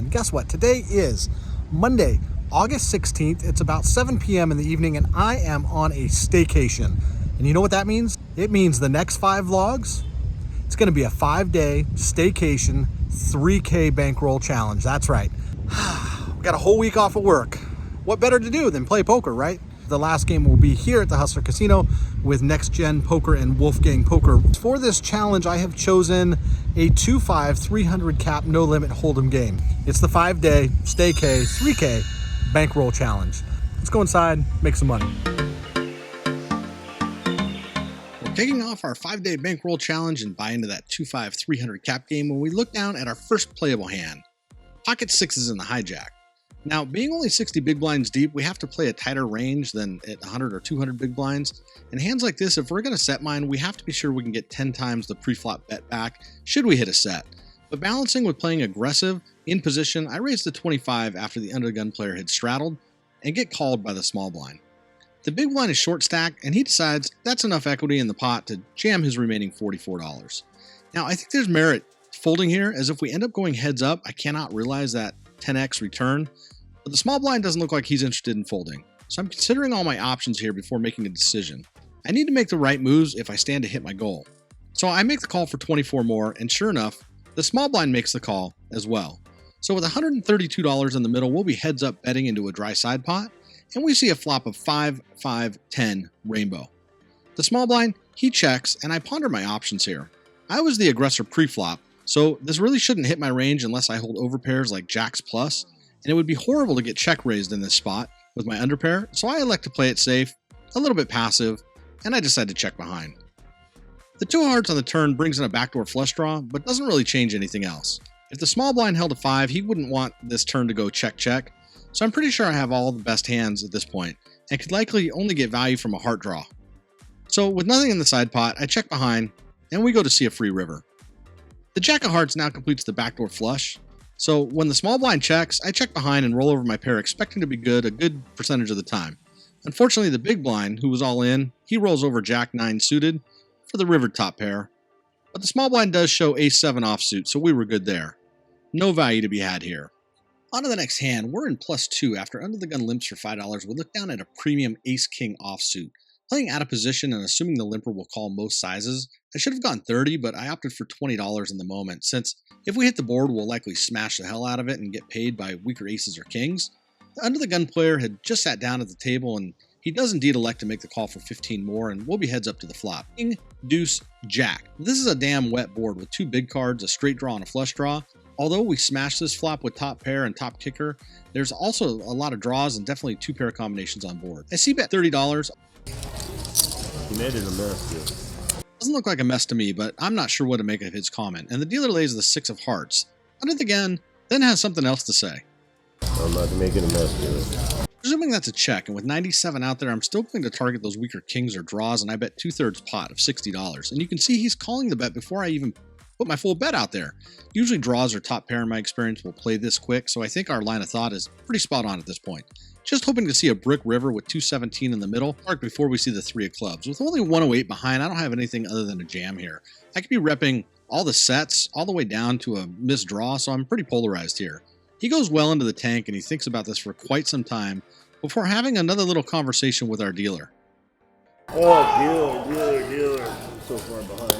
And guess what? Today is Monday, August 16th. It's about 7 p.m. in the evening, and I am on a staycation. And you know what that means? It means the next 5 vlogs, it's going to be a 5-day staycation 3K bankroll challenge. That's right. We got a whole week off of work. What better to do than play poker, right? The last game will be here at the Hustler Casino with Next Gen Poker and Wolfgang Poker. For this challenge, I have chosen a 2-5 300 cap no limit Holdem game. It's the 5-day stay-K 3K bankroll challenge. Let's go inside, make some money. We're kicking off our 5-day bankroll challenge and buy into that 2-5 300 cap game when we look down at our first playable hand. Pocket sixes in the hijack. Now, being only 60 big blinds deep, we have to play a tighter range than at 100 or 200 big blinds. And hands like this, if we're going to set mine, we have to be sure we can get 10 times the pre-flop bet back should we hit a set. But balancing with playing aggressive, in position, I raised to 25 after the under the gun player had straddled and get called by the small blind. The big blind is short stacked, and he decides that's enough equity in the pot to jam his remaining $44. Now, I think there's merit folding here, as if we end up going heads up, I cannot realize that 10x return, but the small blind doesn't look like he's interested in folding. So I'm considering all my options here before making a decision. I need to make the right moves if I stand to hit my goal. So I make the call for 24 more, and sure enough, the small blind makes the call as well. So with $132 in the middle, we'll be heads up betting into a dry side pot, and we see a flop of 5, 5, 10 rainbow. The small blind, he checks, and I ponder my options here. I was the aggressor pre-flop, so this really shouldn't hit my range unless I hold overpairs like jacks plus, and it would be horrible to get check raised in this spot with my underpair, so I elect to play it safe, a little bit passive, and I decide to check behind. The 2 of hearts on the turn brings in a backdoor flush draw, but doesn't really change anything else. If the small blind held a 5, he wouldn't want this turn to go check check, so I'm pretty sure I have all the best hands at this point, and could likely only get value from a heart draw. So with nothing in the side pot, I check behind, and we go to see a free river. The jack of hearts now completes the backdoor flush, so when the small blind checks, I check behind and roll over my pair expecting to be good a good percentage of the time. Unfortunately, the big blind, who was all in, he rolls over jack 9 suited for the river top pair, but the small blind does show ace 7 offsuit, so we were good there. No value to be had here. On to the next hand, we're in +2 after under the gun limps for $5. We look down at a premium ace king offsuit. Playing out of position and assuming the limper will call most sizes, I should have gone 30, but I opted for $20 in the moment, since if we hit the board, we'll likely smash the hell out of it and get paid by weaker aces or kings. The under the gun player had just sat down at the table, and he does indeed elect to make the call for 15 more, and we'll be heads up to the flop. King, deuce, jack. This is a damn wet board with 2 big cards, a straight draw and a flush draw. Although we smashed this flop with top pair and top kicker, there's also a lot of draws and definitely 2 pair combinations on board. I see bet $30. He made it a mess, dude. Doesn't look like a mess to me, but I'm not sure what to make of his comment, and the dealer lays the 6 of hearts. Under the gun, then has something else to say. I'm about to make it a mess, dude. Presuming that's a check, and with 97 out there, I'm still going to target those weaker kings or draws, and I bet 2/3 pot of $60. And you can see he's calling the bet before I even put my full bet out there. Usually draws or top pair in my experience will play this quick, so I think our line of thought is pretty spot on at this point. Just hoping to see a brick river with 217 in the middle, mark before we see the 3 of clubs. With only 108 behind, I don't have anything other than a jam here. I could be repping all the sets all the way down to a missed draw, so I'm pretty polarized here. He goes well into the tank and he thinks about this for quite some time before having another little conversation with our dealer. Oh, dealer. I'm so far behind.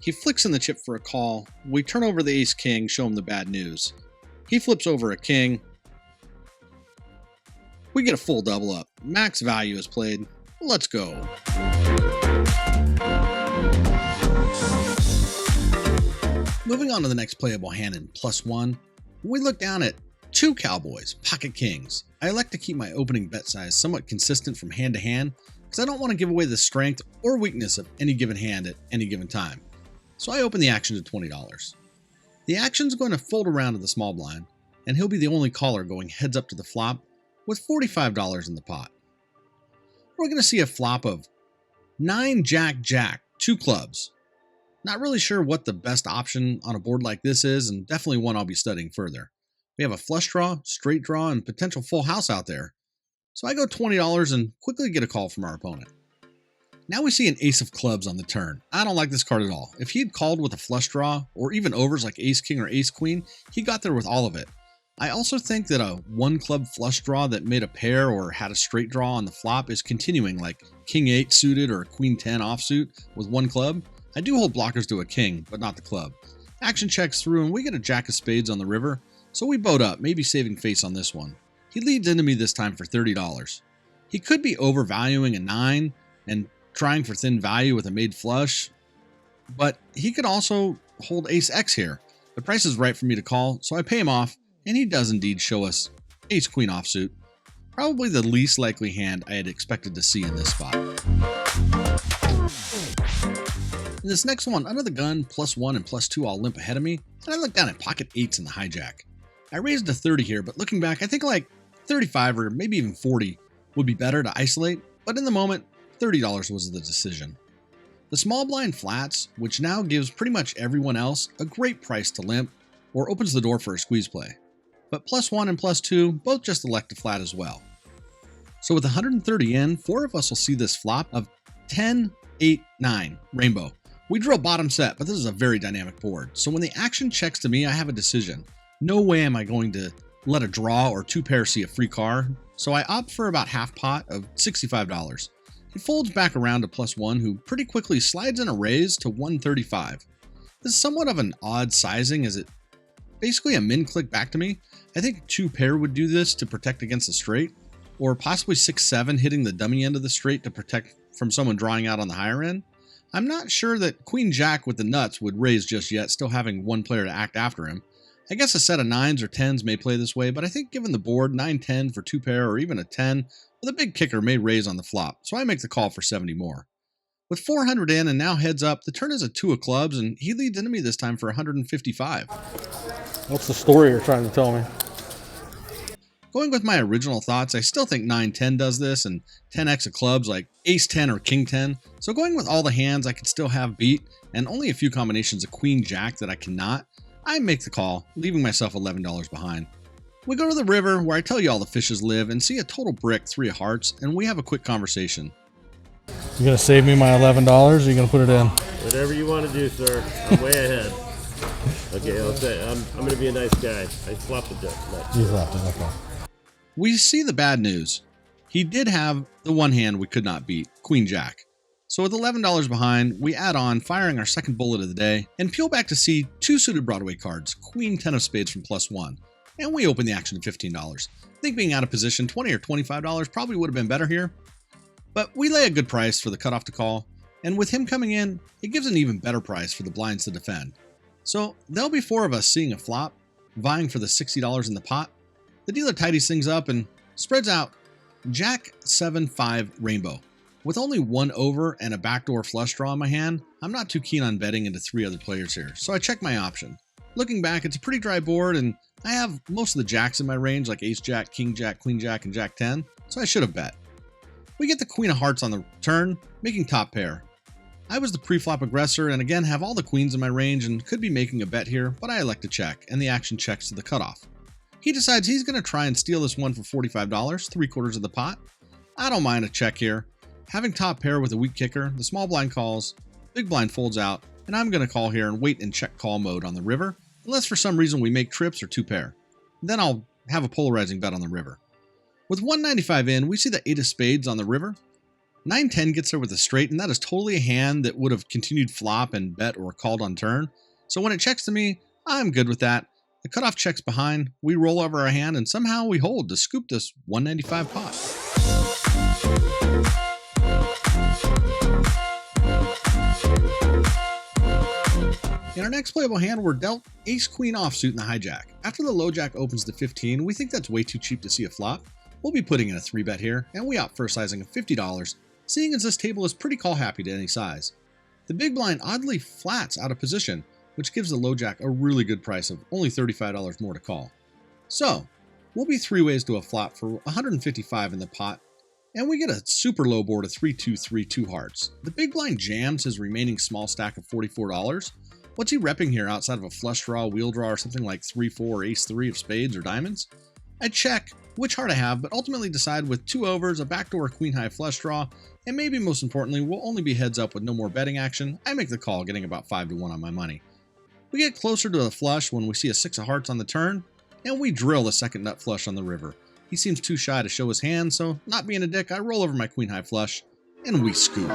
He flicks in the chip for a call. We turn over the ace king, show him the bad news. He flips over a king. We get a full double up. Max value is played. Let's go. Moving on to the next playable hand in +1, we look down at 2 cowboys, pocket kings. I elect to keep my opening bet size somewhat consistent from hand to hand because I don't want to give away the strength or weakness of any given hand at any given time. So I open the action to $20. The action's going to fold around to the small blind, and he'll be the only caller going heads up to the flop with $45 in the pot. We're going to see a flop of 9 jack jack, 2 clubs. Not really sure what the best option on a board like this is, and definitely one I'll be studying further. We have a flush draw, straight draw, and potential full house out there. So I go $20 and quickly get a call from our opponent. Now we see an ace of clubs on the turn. I don't like this card at all. If he had called with a flush draw, or even overs like ace king or ace queen, he got there with all of it. I also think that a one club flush draw that made a pair or had a straight draw on the flop is continuing, like king 8 suited or queen 10 offsuit with one club. I do hold blockers to a king, but not the club. Action checks through and we get a jack of spades on the river, so we boat up, maybe saving face on this one. He leads into me this time for $30. He could be overvaluing a 9 and trying for thin value with a made flush, but he could also hold ace X here. The price is right for me to call, so I pay him off, and he does indeed show us ace queen offsuit. Probably the least likely hand I had expected to see in this spot. In this next one, under the gun, +1 and +2 all limp ahead of me, and I look down at pocket 8s in the hijack. I raised to 30 here, but looking back, I think like 35 or maybe even 40 would be better to isolate, but in the moment, $30 was the decision. The small blind flats, which now gives pretty much everyone else a great price to limp, or opens the door for a squeeze play. But +1 and +2 both just elect to flat as well. So with 130 in, 4 of us will see this flop of 10, 8, 9, rainbow. We drill bottom set, but this is a very dynamic board. So when the action checks to me, I have a decision. No way am I going to let a draw or 2 pair see a free card, so I opt for about half pot of $65. He folds back around to +1, who pretty quickly slides in a raise to 135. This is somewhat of an odd sizing as it basically a min click back to me. I think 2 pair would do this to protect against the straight, or possibly 6-7 hitting the dummy end of the straight to protect from someone drawing out on the higher end. I'm not sure that Queen Jack with the nuts would raise just yet, still having one player to act after him. I guess a set of 9s or 10s may play this way, but I think given the board, 9-10 for 2 pair or even a 10 with a big kicker may raise on the flop, so I make the call for 70 more. With 400 in and now heads up, the turn is a 2 of clubs and he leads into me this time for 155. What's the story you're trying to tell me? Going with my original thoughts, I still think 9-10 does this and 10x of clubs like ace 10 or king 10. So going with all the hands I could still have beat and only a few combinations of queen jack that I cannot, I make the call, leaving myself $11 behind. We go to the river where I tell you all the fishes live and see a total brick 3 of hearts, and we have a quick conversation. You gonna save me my $11 or you gonna put it in? Whatever you want to do, sir. I'm way ahead. Okay, I'll say I'm gonna be a nice guy. I flopped the deck. You flopped it, okay. We see the bad news. He did have the one hand we could not beat, Queen Jack. So with $11 behind, we add on, firing our second bullet of the day, and peel back to see 2 suited Broadway cards, Queen 10 of spades from +1, and we open the action at $15. I think being out of position, $20 or $25 probably would have been better here, but we lay a good price for the cutoff to call, and with him coming in, it gives an even better price for the blinds to defend. So there'll be 4 of us seeing a flop, vying for the $60 in the pot. The dealer tidies things up and spreads out Jack 7-5 rainbow. With only 1 over and a backdoor flush draw in my hand, I'm not too keen on betting into 3 other players here, so I check my option. Looking back, it's a pretty dry board and I have most of the jacks in my range like ace jack, king jack, queen jack, and jack 10, so I should have bet. We get the queen of hearts on the turn, making top pair. I was the pre-flop aggressor and again have all the queens in my range and could be making a bet here, but I elect to check, and the action checks to the cutoff. He decides he's going to try and steal this one for $45, 3/4 of the pot. I don't mind a check here. Having top pair with a weak kicker, the small blind calls, big blind folds out, and I'm going to call here and wait in check call mode on the river, unless for some reason we make trips or 2 pair. Then I'll have a polarizing bet on the river. With 195 in, we see the 8 of spades on the river. 9-10 gets there with a straight, and that is totally a hand that would have continued flop and bet or called on turn. So when it checks to me, I'm good with that. The cutoff checks behind, we roll over our hand, and somehow we hold to scoop this 195 pot. In our next playable hand, we're dealt ace-queen offsuit in the hijack. After the low jack opens to 15, we think that's way too cheap to see a flop. We'll be putting in a 3-bet here, and we opt for a sizing of $50, seeing as this table is pretty call happy to any size. The big blind oddly flats out of position, which gives the low jack a really good price of only $35 more to call. So, we'll be 3 ways to a flop for $155 in the pot, and we get a super low board of 3-2-3-2 hearts. The big blind jams his remaining small stack of $44. What's he repping here outside of a flush draw, wheel draw, or something like 3-4 or ace-3 of spades or diamonds? I check which heart I have, but ultimately decide with 2 overs, a backdoor queen high flush draw, and maybe most importantly, will only be heads up with no more betting action. I make the call, getting about 5-1 on my money. We get closer to the flush when we see a 6 of hearts on the turn, and we drill the second nut flush on the river. He seems too shy to show his hand, so not being a dick, I roll over my queen high flush, and we scoop.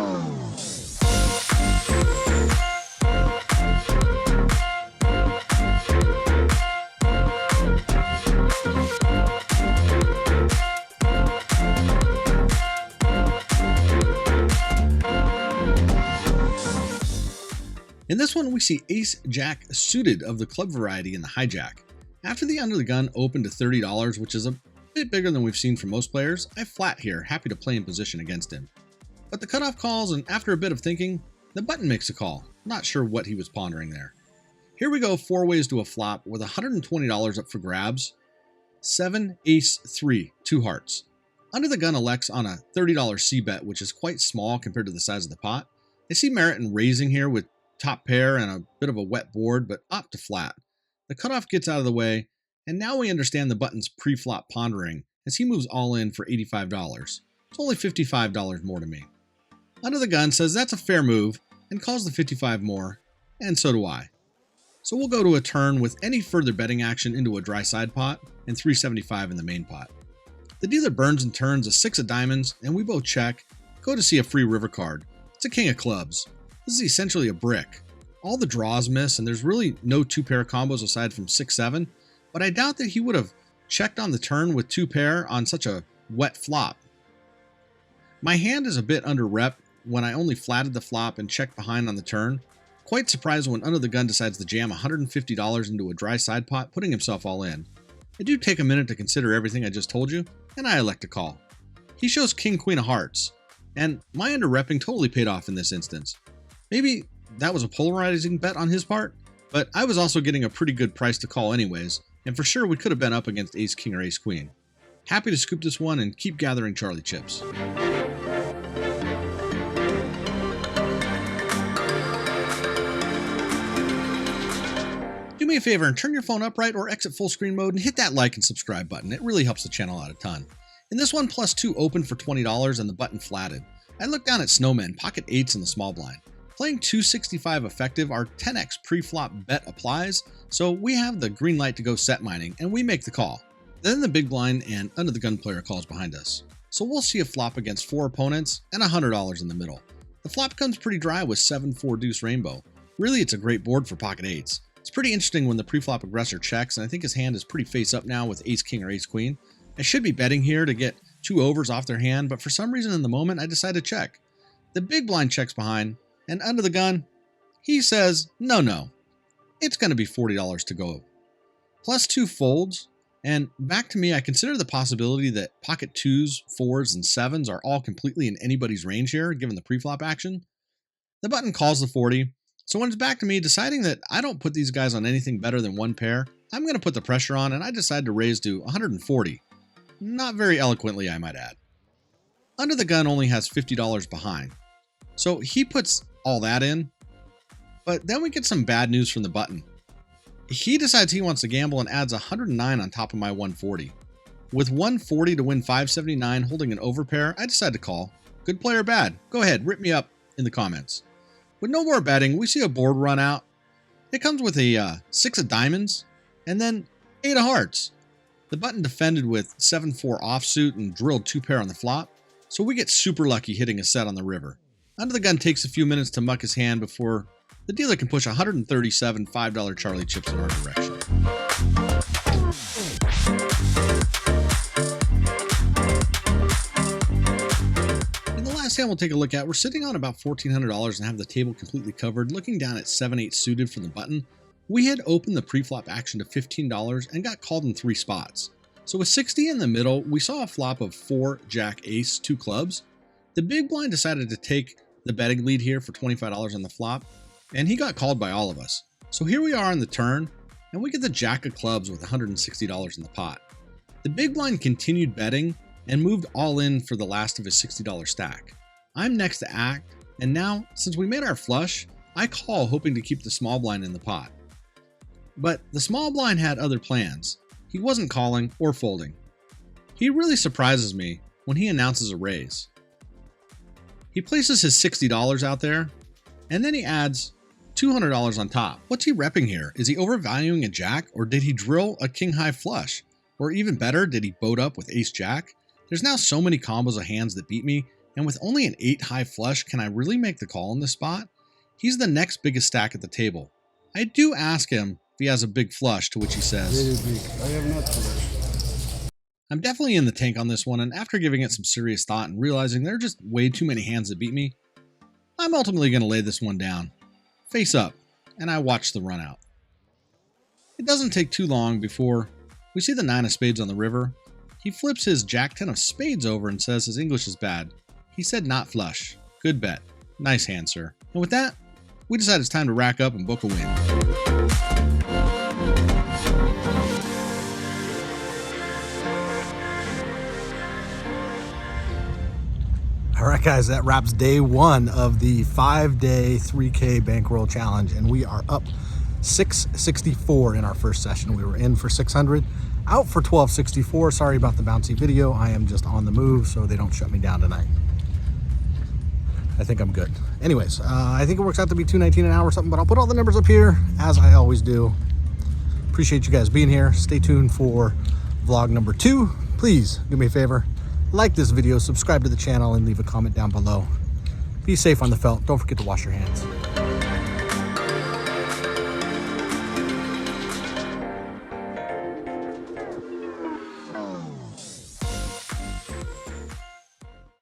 In this one, we see Ace-Jack suited of the club variety in the hijack. After the under the gun opened to $30, which is a bit bigger than we've seen from most players, I flat here, happy to play in position against him. But the cutoff calls, and after a bit of thinking, the button makes a call. Not sure what he was pondering there. Here we go, 4 ways to a flop with $120 up for grabs. 7, Ace, 3, 2 hearts. Under the gun elects on a $30 C-bet, which is quite small compared to the size of the pot. I see merit in raising here with top pair and a bit of a wet board, but opt to flat. The cutoff gets out of the way, and now we understand the button's pre-flop pondering as he moves all in for $85. It's only $55 more to me. Under the gun says that's a fair move and calls the 55 more, and so do I. So we'll go to a turn with any further betting action into a dry side pot and 375 in the main pot. The dealer burns and turns a 6 of diamonds, and we both check, go to see a free river card. It's a king of clubs. This is essentially a brick. All the draws miss, and there's really no 2-pair combos aside from 6-7, but I doubt that he would have checked on the turn with 2-pair on such a wet flop. My hand is a bit under rep when I only flatted the flop and checked behind on the turn. Quite surprised when under the gun decides to jam $150 into a dry side pot, putting himself all in. I do take a minute to consider everything I just told you, and I elect to call. He shows king queen of hearts, and my under repping totally paid off in this instance. Maybe that was a polarizing bet on his part, but I was also getting a pretty good price to call anyways, and for sure we could have been up against ace king or ace queen. Happy to scoop this one and keep gathering Charlie chips. Do me a favor and turn your phone upright or exit full screen mode and hit that like and subscribe button. It really helps the channel out a ton. In this one, +2 opened for $20 and the button flatted. I look down at snowmen, pocket 8s in the small blind. Playing 265 effective, our 10x pre-flop bet applies, so we have the green light to go set mining, and we make the call. Then the big blind and under the gun player calls behind us. So we'll see a flop against 4 opponents and $100 in the middle. The flop comes pretty dry with 7-4 deuce rainbow. Really, it's a great board for pocket 8s. It's pretty interesting when the pre-flop aggressor checks, and I think his hand is pretty face up now with ace king or ace queen. I should be betting here to get 2 overs off their hand, but for some reason in the moment I decide to check. The big blind checks behind, and under the gun, he says, no, it's going to be $40 to go. +2 folds, and back to me, I consider the possibility that pocket 2s, 4s, and 7s are all completely in anybody's range here, given the preflop action. The button calls the 40, so when it's back to me, deciding that I don't put these guys on anything better than 1 pair, I'm going to put the pressure on, and I decide to raise to 140. Not very eloquently, I might add. Under the gun only has $50 behind, so he puts all that in, but then we get some bad news from the button. He decides he wants to gamble and adds 109 on top of my 140. With 140 to win 579 holding an overpair, I decide to call. Good play or bad? Go ahead, rip me up in the comments. With no more betting, we see a board run out. It comes with a 6 of diamonds and then 8 of hearts. The button defended with 7-4 offsuit and drilled 2-pair on the flop, so we get super lucky hitting a set on the river. Under the gun takes a few minutes to muck his hand before the dealer can push 137 $5 Charlie chips in our direction. In the last hand we'll take a look at, we're sitting on about $1,400 and have the table completely covered. Looking down at 7-8 suited from the button, we had opened the pre-flop action to $15 and got called in 3 spots. So with 60 in the middle, we saw a flop of 4 jack ace, 2 clubs. The big blind decided to take the betting lead here for $25 on the flop, and he got called by all of us. So here we are on the turn, and we get the jack of clubs with $160 in the pot. The big blind continued betting and moved all in for the last of his $60 stack. I'm next to act, and now, since we made our flush, I call hoping to keep the small blind in the pot. But the small blind had other plans. he wasn't calling or folding. He really surprises me when he announces a raise. He places his $60 out there, and then he adds $200 on top. What's he repping here? Is he overvaluing a jack, or did he drill a king high flush? Or even better, did he boat up with ace jack? There's now so many combos of hands that beat me, and with only an 8 high flush, can I really make the call in this spot? He's the next biggest stack at the table. I do ask him if he has a big flush, to which he says, Very big. I have not flush. I'm definitely in the tank on this one, and after giving it some serious thought and realizing there are just way too many hands that beat me, I'm ultimately going to lay this one down, face up, and I watch the run out. It doesn't take too long before we see the 9 of spades on the river. He flips his jack 10 of spades over and says his English is bad. He said not flush. Good bet. Nice hand, sir. And with that, we decide it's time to rack up and book a win. All right, guys, that wraps day 1 of the 5-day 3K bankroll challenge, and we are up 664 in our first session. We were in for 600, out for 1264. Sorry about the bouncy video. I am just on the move, so they don't shut me down tonight. I think I'm good. Anyways, I think it works out to be $2.19 an hour or something, but I'll put all the numbers up here as I always do. Appreciate you guys being here. Stay tuned for vlog number 2. Please do me a favor. Like this video, subscribe to the channel, and leave a comment down below. Be safe on the felt. Don't forget to wash your hands.